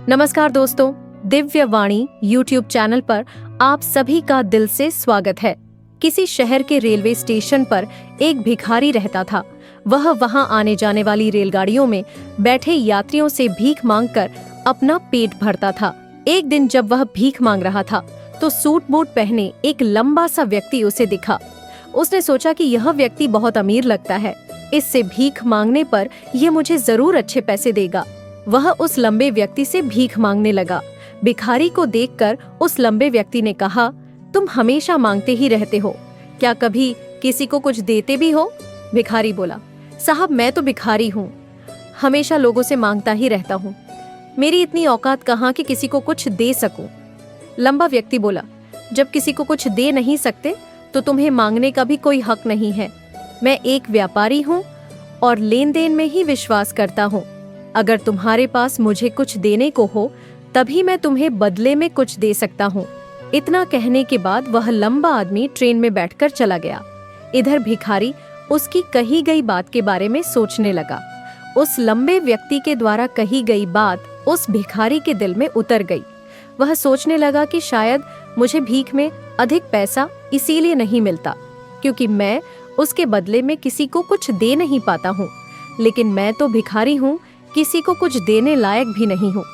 नमस्कार दोस्तों, दिव्य वाणी YouTube channel पर आप सभी का दिल से स्वागत है। किसी शहर के रेलवे स्टेशन पर एक भिखारी रहता था। वह वहां आने जाने वाली रेलगाड़ियों में बैठे यात्रियों से भीख मांगकर अपना पेट भरता था। एक दिन जब वह भीख मांग रहा था तो सूट बूट पहने एक लंबा सा व्यक्ति उसे दिखा। उसने सोचा कि यह व्यक्ति बहुत अमीर लगता है, इससे भीख मांगने पर यह मुझे जरूर अच्छे पैसे देगा। वह उस लंबे व्यक्ति से भीख मांगने लगा। भिखारी को देखकर उस लंबे व्यक्ति ने कहा, तुम हमेशा मांगते ही रहते हो, क्या कभी किसी को कुछ देते भी हो? भिखारी बोला, साहब मैं तो भिखारी हूँ, हमेशा लोगों से मांगता ही रहता हूँ, मेरी इतनी औकात कहाँ कि किसी को कुछ दे सकूं। लंबा व्यक्ति बोला, जब किसी को कुछ दे नहीं सकते तो तुम्हें मांगने का भी कोई हक नहीं है। मैं एक व्यापारी हूँ और लेन देन में ही विश्वास करता हूँ। अगर तुम्हारे पास मुझे कुछ देने को हो तभी मैं तुम्हें बदले में कुछ दे सकता हूँ। इतना कहने के बाद वह लंबा आदमी ट्रेन में बैठकर चला गया। इधर भिखारी उसकी कही गई बात के बारे में सोचने लगा। उस लंबे व्यक्ति के द्वारा कही गई बात उस भिखारी के दिल में उतर गई। वह सोचने लगा कि शायद मुझे भीख में अधिक पैसा इसीलिए नहीं मिलता क्योंकि मैं उसके बदले में किसी को कुछ दे नहीं पाता हूँ। लेकिन मैं तो भिखारी हूँ, किसी को कुछ देने लायक भी नहीं हूँ।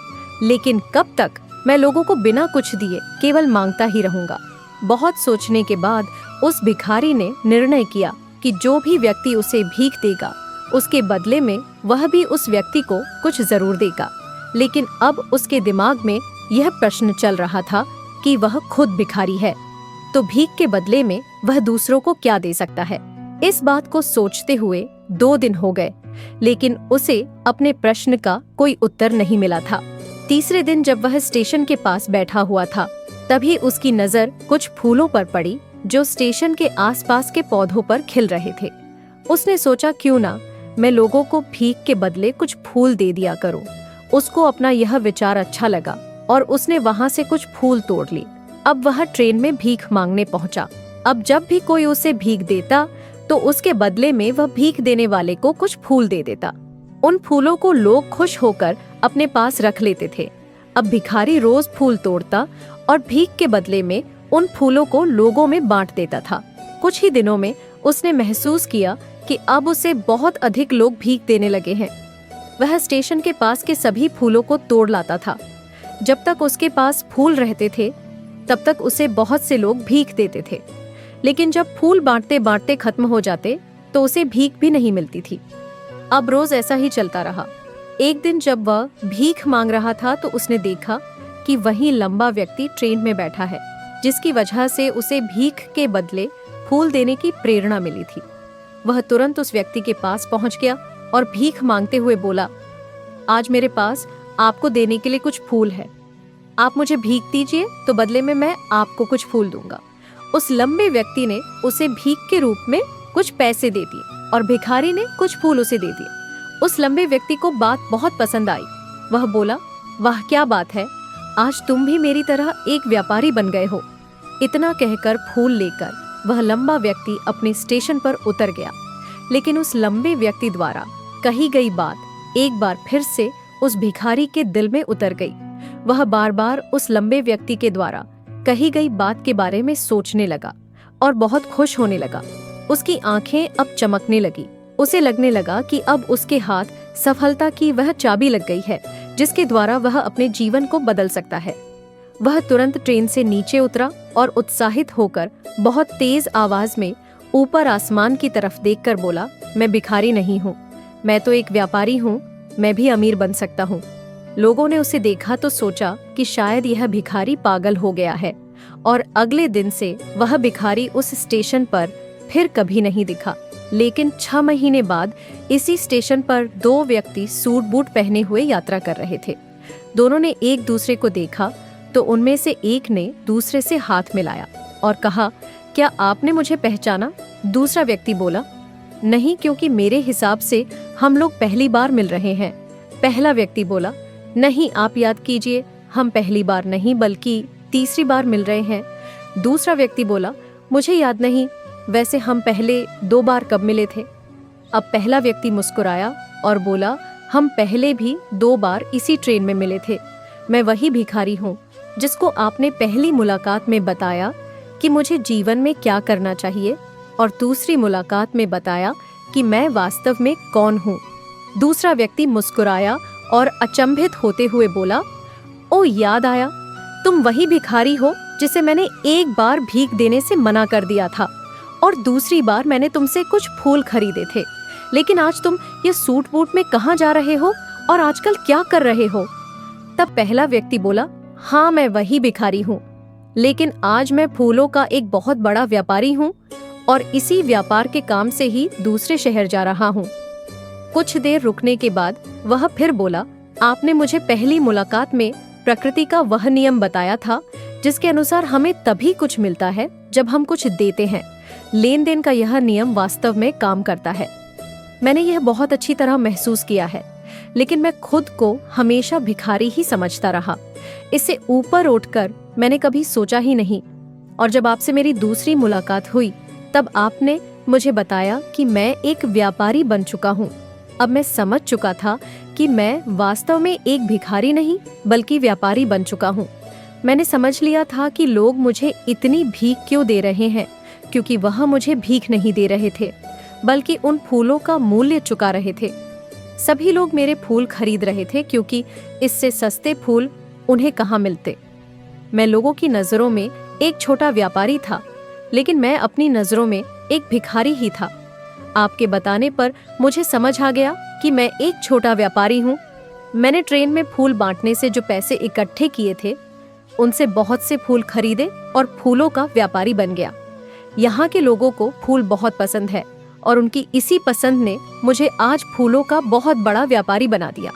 लेकिन कब तक मैं लोगों को बिना कुछ दिए केवल मांगता ही रहूंगा। बहुत सोचने के बाद उस भिखारी ने निर्णय किया कि जो भी व्यक्ति उसे भीख देगा उसके बदले में वह भी उस व्यक्ति को कुछ जरूर देगा। लेकिन अब उसके दिमाग में यह प्रश्न चल रहा था कि वह खुद भिखारी है तो भीख के बदले में वह दूसरों को क्या दे सकता है। इस बात को सोचते हुए 2 दिन हो गए, लेकिन उसे अपने प्रश्न का कोई उत्तर नहीं मिला था। तीसरे दिन जब वह स्टेशन के पास बैठा हुआ था तभी उसकी नजर कुछ फूलों पर पड़ी जो स्टेशन के आसपास के पौधों पर खिल रहे थे। उसने सोचा, क्यों ना मैं लोगों को भीख के बदले कुछ फूल दे दिया करूं। उसको अपना यह विचार अच्छा लगा और उसने वहां से कुछ फूल तोड़ ली। अब वह ट्रेन में भीख मांगने पहुंचा। अब जब भी कोई उसे भीख देता तो उसके बदले में वह भीख देने वाले को कुछ फूल दे देता। उन फूलों को लोग खुश होकर अपने पास रख लेते थे। अब भिखारी रोज फूल तोड़ता और भीख के बदले में उन फूलों को लोगों में बांट देता था। कुछ ही दिनों में उसने महसूस किया कि अब उसे बहुत अधिक लोग भीख देने लगे हैं। वह स्टेशन के पास के सभी फूलों को तोड़ लाता था। जब तक उसके पास फूल रहते थे तब तक उसे बहुत से लोग भीख देते थे, लेकिन जब फूल बांटते बांटते खत्म हो जाते तो उसे भीख भी नहीं मिलती थी। अब रोज ऐसा ही चलता रहा। एक दिन जब वह भीख मांग रहा था तो उसने देखा कि वही लंबा व्यक्ति ट्रेन में बैठा है, जिसकी वजह से उसे भीख के बदले फूल देने की प्रेरणा मिली थी। वह तुरंत उस व्यक्ति के पास पहुंच गया और भीख मांगते हुए बोला, आज मेरे पास आपको देने के लिए कुछ फूल है, आप मुझे भीख दीजिए तो बदले में मैं आपको कुछ फूल दूंगा। उस लंबे व्यक्ति ने उसे भीख के रूप में कुछ पैसे दे दिए और भिखारी ने कुछ फूल उसे दे दिए। उस लंबे व्यक्ति को बात बहुत पसंद आई। वह बोला, वाह क्या बात है, आज तुम भी मेरी तरह एक व्यापारी बन गए हो। इतना कहकर फूल लेकर वह लंबा व्यक्ति अपने स्टेशन पर उतर गया। लेकिन उस लंबे व्यक्ति द्वारा कही गई बात एक बार फिर से उस भिखारी के दिल में उतर गई। वह बार बार उस लंबे व्यक्ति के द्वारा कही गई बात के बारे में सोचने लगा और बहुत खुश होने लगा। उसकी आंखें अब चमकने लगी। उसे लगने लगा कि अब उसके हाथ सफलता की वह चाबी लग गई है जिसके द्वारा वह अपने जीवन को बदल सकता है। वह तुरंत ट्रेन से नीचे उतरा और उत्साहित होकर बहुत तेज आवाज में ऊपर आसमान की तरफ देखकर बोला, मैं भिखारी नहीं हूँ, मैं तो एक व्यापारी हूँ, मैं भी अमीर बन सकता हूँ। लोगों ने उसे देखा तो सोचा कि शायद यह भिखारी पागल हो गया है और अगले दिन से वह भिखारी उस स्टेशन पर फिर कभी नहीं दिखा। लेकिन 6 महीने बाद इसी स्टेशन पर 2 व्यक्ति सूट बूट पहने हुए यात्रा कर रहे थे। दोनों ने एक दूसरे को देखा तो उनमें से एक ने दूसरे से हाथ मिलाया और कहा, क्या आपने मुझे पहचाना? दूसरा व्यक्ति बोला, नहीं, क्योंकि मेरे हिसाब से हम लोग पहली बार मिल रहे हैं। पहला व्यक्ति बोला, नहीं, आप याद कीजिए, हम पहली बार नहीं बल्कि तीसरी बार मिल रहे हैं। दूसरा व्यक्ति बोला, मुझे याद नहीं, वैसे हम पहले 2 बार कब मिले थे? अब पहला व्यक्ति मुस्कुराया और बोला, हम पहले भी 2 बार इसी ट्रेन में मिले थे। मैं वही भिखारी हूँ जिसको आपने पहली मुलाकात में बताया कि मुझे जीवन में क्या करना चाहिए और दूसरी मुलाकात में बताया कि मैं वास्तव में कौन हूँ। दूसरा व्यक्ति मुस्कुराया और अचंभित होते हुए बोला, ओ याद आया, तुम वही भिखारी हो जिसे मैंने एक बार भीख देने से मना कर दिया था और दूसरी बार मैंने तुमसे कुछ फूल खरीदे थे, लेकिन आज तुम ये सूट बूट में कहाँ जा रहे हो और आजकल क्या कर रहे हो? तब पहला व्यक्ति बोला, हाँ मैं वही भिखारी हूँ, लेकिन आज मैं फूलों का एक बहुत बड़ा व्यापारी हूँ और इसी व्यापार के काम से ही दूसरे शहर जा रहा हूँ। कुछ देर रुकने के बाद वह फिर बोला, आपने मुझे पहली मुलाकात में प्रकृति का वह नियम बताया था जिसके अनुसार हमें तभी कुछ मिलता है जब हम कुछ देते हैं। लेन देन का यह नियम वास्तव में काम करता है। मैंने यह बहुत अच्छी तरह महसूस किया है, लेकिन मैं खुद को हमेशा भिखारी ही समझता रहा। इससे ऊपर उठकर मैंने कभी सोचा ही नहीं। और जब आपसे मेरी दूसरी मुलाकात हुई तब आपने मुझे बताया कि मैं एक व्यापारी बन चुका हूँ। अब मैं समझ चुका था कि मैं वास्तव में एक भिखारी नहीं बल्कि व्यापारी बन चुका हूँ। मैंने समझ लिया था कि लोग मुझे इतनी भीख क्यों दे रहे हैं, क्योंकि वह मुझे भीख नहीं दे रहे थे बल्कि उन फूलों का मूल्य चुका रहे थे। सभी लोग मेरे फूल खरीद रहे थे क्योंकि इससे सस्ते फूल उन्हें कहाँ मिलते। मैं लोगों की नजरों में एक छोटा व्यापारी था, लेकिन मैं अपनी नजरों में एक भिखारी ही था। आपके बताने पर मुझे समझ आ गया कि मैं एक छोटा व्यापारी हूँ। मैंने ट्रेन में फूल बांटने से जो पैसे इकट्ठे किए थे उनसे बहुत से फूल खरीदे और फूलों का व्यापारी बन गया। यहाँ के लोगों को फूल बहुत पसंद है और उनकी इसी पसंद ने मुझे आज फूलों का बहुत बड़ा व्यापारी बना दिया।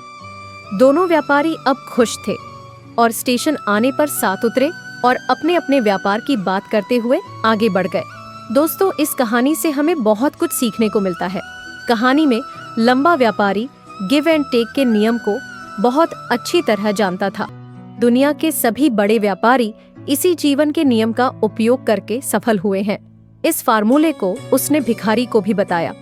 दोनों व्यापारी अब खुश थे और स्टेशन आने पर साथ उतरे और अपने अपने व्यापार की बात करते हुए आगे बढ़ गए। दोस्तों, इस कहानी से हमें बहुत कुछ सीखने को मिलता है। कहानी में लंबा व्यापारी गिव एंड टेक के नियम को बहुत अच्छी तरह जानता था। दुनिया के सभी बड़े व्यापारी इसी जीवन के नियम का उपयोग करके सफल हुए हैं। इस फार्मूले को उसने भिखारी को भी बताया।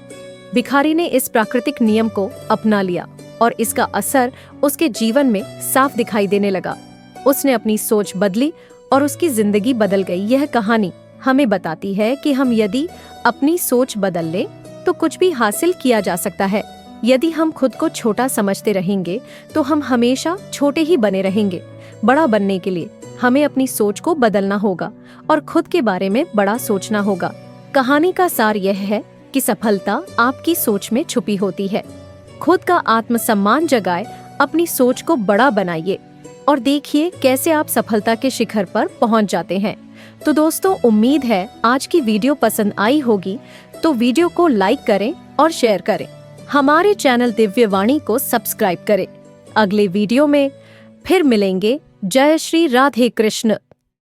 भिखारी ने इस प्राकृतिक नियम को अपना लिया और इसका असर उसके जीवन में साफ दिखाई देने लगा। उसने अपनी सोच बदली और उसकी जिंदगी बदल गई। यह कहानी हमें बताती है कि हम यदि अपनी सोच बदल लें तो कुछ भी हासिल किया जा सकता है। यदि हम खुद को छोटा समझते रहेंगे तो हम हमेशा छोटे ही बने रहेंगे। बड़ा बनने के लिए हमें अपनी सोच को बदलना होगा और खुद के बारे में बड़ा सोचना होगा। कहानी का सार यह है कि सफलता आपकी सोच में छुपी होती है। खुद का आत्मसम्मान जगाए, अपनी सोच को बड़ा बनाइए और देखिए कैसे आप सफलता के शिखर पर पहुंच जाते हैं। तो दोस्तों, उम्मीद है आज की वीडियो पसंद आई होगी, तो वीडियो को लाइक करें और शेयर करें। हमारे चैनल दिव्य वाणी को सब्सक्राइब करें। अगले वीडियो में फिर मिलेंगे। जय श्री राधे कृष्ण।